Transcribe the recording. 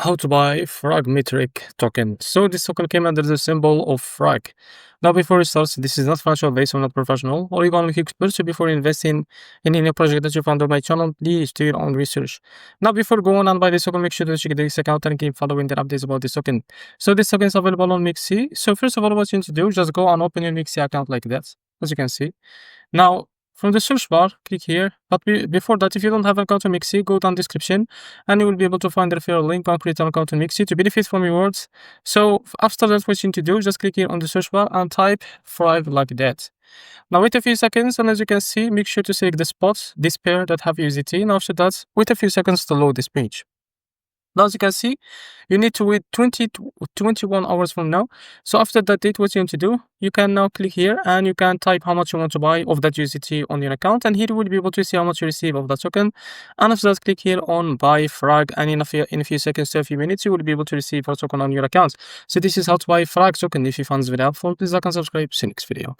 how to buy Fragmetric token. So this token came under the symbol of FRAG. Now before we start, this is not financial advice, I'm not professional or economic expert. So before investing in any project that you found on my channel, please do your own research. Now before going on buy this token, make sure to check this account and keep following the updates about this token. So this token is available on Mexc. So first of all, what you need to do is just go and open your Mexc account like that, as you can see. Now from the search bar, click here. But before that, if you don't have an account on Mexc, go down description and you will be able to find the referral link and create an account on Mexc to benefit from rewards. So after that, what you need to do is just click here on the search bar and type FRAG like that. Now wait a few seconds, and as you can see, make sure to select the spots, this pair that have USDT. And after that, wait a few seconds to load this page. Now, as you can see, you need to wait 20 to 21 hours from now. So after that date, what you need to do, you can now click here and you can type how much you want to buy of that USDT on your account. And here you will be able to see how much you receive of that token. And after that, click here on buy FRAG. And in a few seconds to a few minutes, you will be able to receive a token on your account. So this is how to buy FRAG token. If you found this video helpful, please like and subscribe. See you next video.